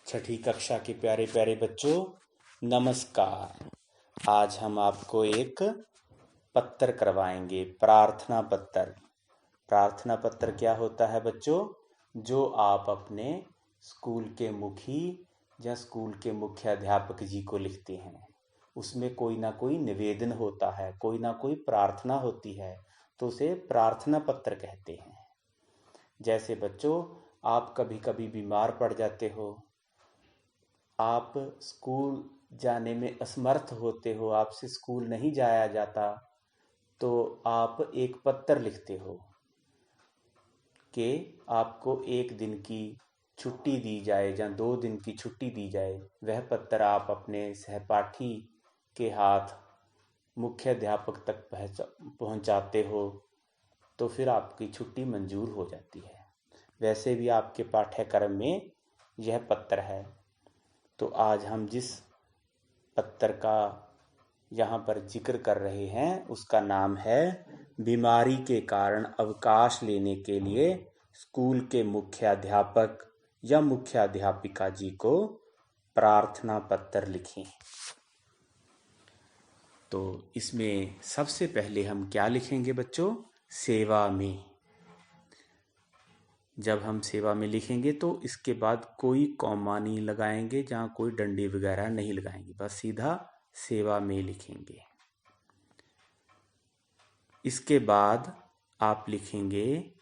छठी कक्षा के प्यारे प्यारे बच्चों, नमस्कार। आज हम आपको एक पत्र करवाएंगे, प्रार्थना पत्र। प्रार्थना पत्र क्या होता है बच्चों? जो आप अपने स्कूल के मुखी या स्कूल के मुख्य अध्यापक जी को लिखते हैं। उसमें कोई ना कोई निवेदन होता है, कोई ना कोई प्रार्थना होती है, तो उसे प्रार्थना पत्र कहते हैं। जैसे बच्चों, आप कभी कभी बीमार पड़ जाते हो, आप स्कूल जाने में असमर्थ होते हो, आपसे स्कूल नहीं जाया जाता, तो आप एक पत्र लिखते हो कि आपको एक दिन की छुट्टी दी जाए या 2 दिन की छुट्टी दी जाए। वह पत्र आप अपने सहपाठी के हाथ मुख्य अध्यापक तक पहुंचाते हो, तो फिर आपकी छुट्टी मंजूर हो जाती है। वैसे भी आपके पाठ्यक्रम में यह पत्र है। तो आज हम जिस पत्र का यहाँ पर जिक्र कर रहे हैं उसका नाम है बीमारी के कारण अवकाश लेने के लिए स्कूल के मुख्याध्यापक या मुख्याध्यापिका जी को प्रार्थना पत्र लिखें। तो इसमें सबसे पहले हम क्या लिखेंगे बच्चों? सेवा में। जब हम सेवा में लिखेंगे तो इसके बाद कोई कॉमा नहीं लगाएंगे, जहाँ कोई डंडी वगैरह नहीं लगाएंगे, बस सीधा सेवा में लिखेंगे। इसके बाद आप लिखेंगे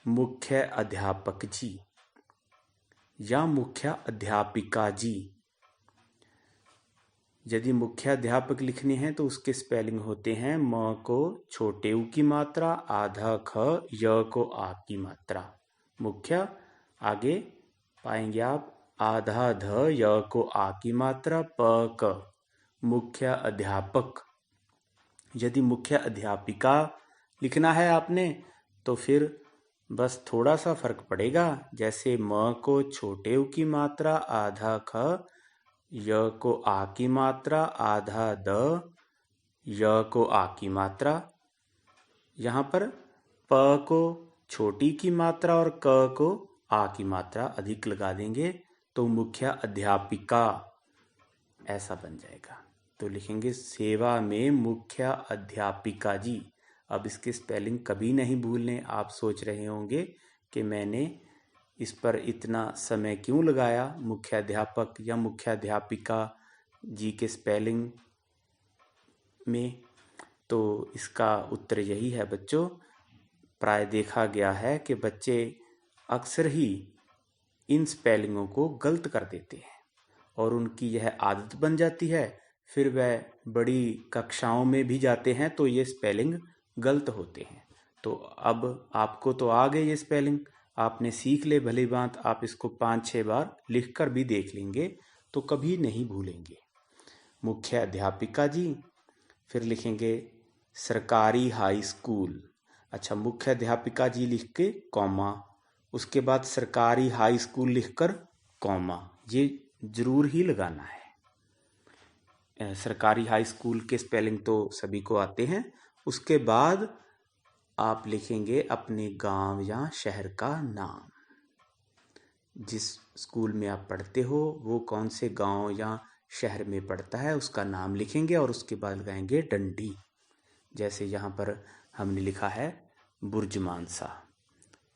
मुख्य अध्यापक जी या मुख्य अध्यापिका जी। यदि मुख्य अध्यापक लिखने हैं तो उसके स्पेलिंग होते हैं म को छोटे उ की मात्रा, आधा ख, य को आ की मात्रा। मुख्य आगे पाएंगे आप आधा ध, य को आ की मात्रा, प क। मुख्य अध्यापक। यदि मुख्य अध्यापिका लिखना है आपने तो फिर बस थोड़ा सा फर्क पड़ेगा। जैसे म को छोटे उ की मात्रा, आधा ख, य को आ की मात्रा, आधा द, य को आ की मात्रा। यहाँ पर प को छोटी की मात्रा और क को आ की मात्रा अधिक लगा देंगे तो मुख्य अध्यापिका ऐसा बन जाएगा। तो लिखेंगे सेवा में मुख्य अध्यापिका जी। अब इसके स्पेलिंग कभी नहीं भूलने। आप सोच रहे होंगे कि मैंने इस पर इतना समय क्यों लगाया, मुख्य अध्यापक या मुख्य अध्यापिका जी के स्पेलिंग में। तो इसका उत्तर यही है बच्चों, प्राय देखा गया है कि बच्चे अक्सर ही इन स्पेलिंगों को गलत कर देते हैं और उनकी यह आदत बन जाती है। फिर वह बड़ी कक्षाओं में भी जाते हैं तो ये स्पेलिंग गलत होते हैं। तो अब आपको तो आ गए ये स्पेलिंग, आपने सीख ले भली बात। आप इसको 5-6 बार लिख कर भी देख लेंगे तो कभी नहीं भूलेंगे। मुख्य अध्यापिका जी, फिर लिखेंगे सरकारी हाई स्कूल। अच्छा, मुख्य अध्यापिका जी लिख के कॉमा, उसके बाद सरकारी हाई स्कूल लिखकर कॉमा, ये जरूर ही लगाना है। सरकारी हाई स्कूल के स्पेलिंग तो सभी को आते हैं। उसके बाद आप लिखेंगे अपने गांव या शहर का नाम। जिस स्कूल में आप पढ़ते हो वो कौन से गांव या शहर में पड़ता है उसका नाम लिखेंगे और उसके बाद लगाएंगे डंडी। जैसे यहाँ पर हमने लिखा है बुर्ज मानसा,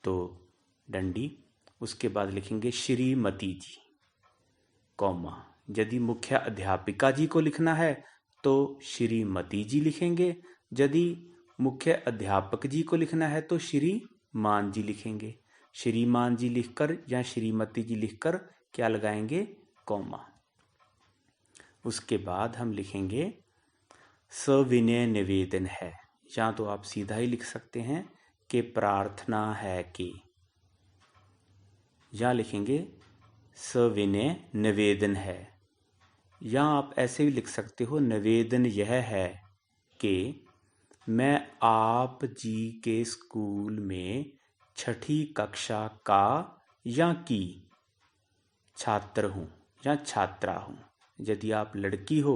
तो डंडी। उसके बाद लिखेंगे श्रीमती जी, कॉमा। यदि मुख्य अध्यापिका जी को लिखना है तो श्रीमती जी लिखेंगे। यदि मुख्य अध्यापक जी को लिखना है तो श्रीमान जी लिखेंगे। श्रीमान जी लिखकर या श्रीमती जी लिखकर क्या लगाएंगे? कॉमा। उसके बाद हम लिखेंगे सविनय निवेदन है, या तो आप सीधा ही लिख सकते हैं कि प्रार्थना है कि, या लिखेंगे सविनय निवेदन है, या आप ऐसे भी लिख सकते हो निवेदन यह है कि मैं आप जी के स्कूल में छठी कक्षा का या की छात्र हूँ या छात्रा हूँ। यदि आप लड़की हो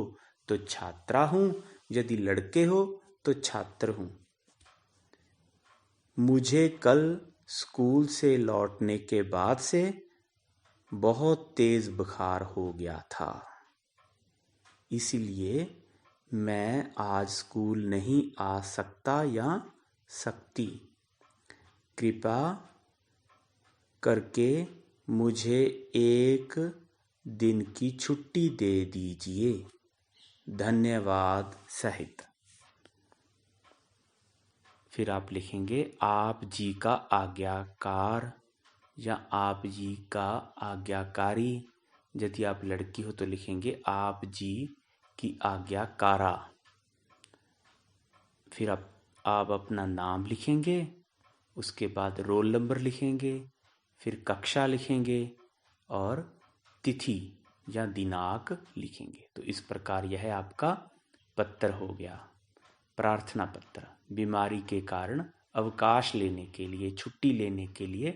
तो छात्रा हूँ, यदि लड़के हो तो छात्र हूँ। मुझे कल स्कूल से लौटने के बाद से बहुत तेज बुखार हो गया था, इसलिए मैं आज स्कूल नहीं आ सकता या सकती। कृपया करके मुझे एक दिन की छुट्टी दे दीजिए। धन्यवाद सहित। फिर आप लिखेंगे आप जी का आज्ञाकार या आप जी का आज्ञाकारी। यदि आप लड़की हो तो लिखेंगे आप जी की आज्ञाकारा। फिर आप अपना नाम लिखेंगे, उसके बाद रोल नंबर लिखेंगे, फिर कक्षा लिखेंगे और तिथि या दिनांक लिखेंगे। तो इस प्रकार यह आपका पत्र हो गया, प्रार्थना पत्र। बीमारी के कारण अवकाश लेने के लिए, छुट्टी लेने के लिए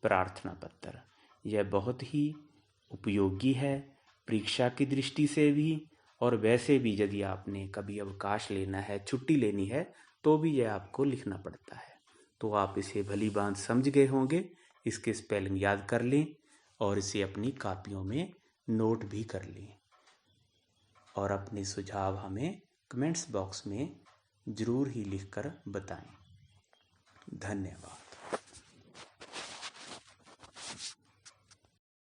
प्रार्थना पत्र। यह बहुत ही उपयोगी है परीक्षा की दृष्टि से भी, और वैसे भी यदि आपने कभी अवकाश लेना है, छुट्टी लेनी है, तो भी यह आपको लिखना पड़ता है। तो आप इसे भली भांति समझ गए होंगे। इसके स्पेलिंग याद कर लें और इसे अपनी कापियों में नोट भी कर लें, और अपने सुझाव हमें कमेंट्स बॉक्स में ज़रूर ही लिखकर बताएं। धन्यवाद।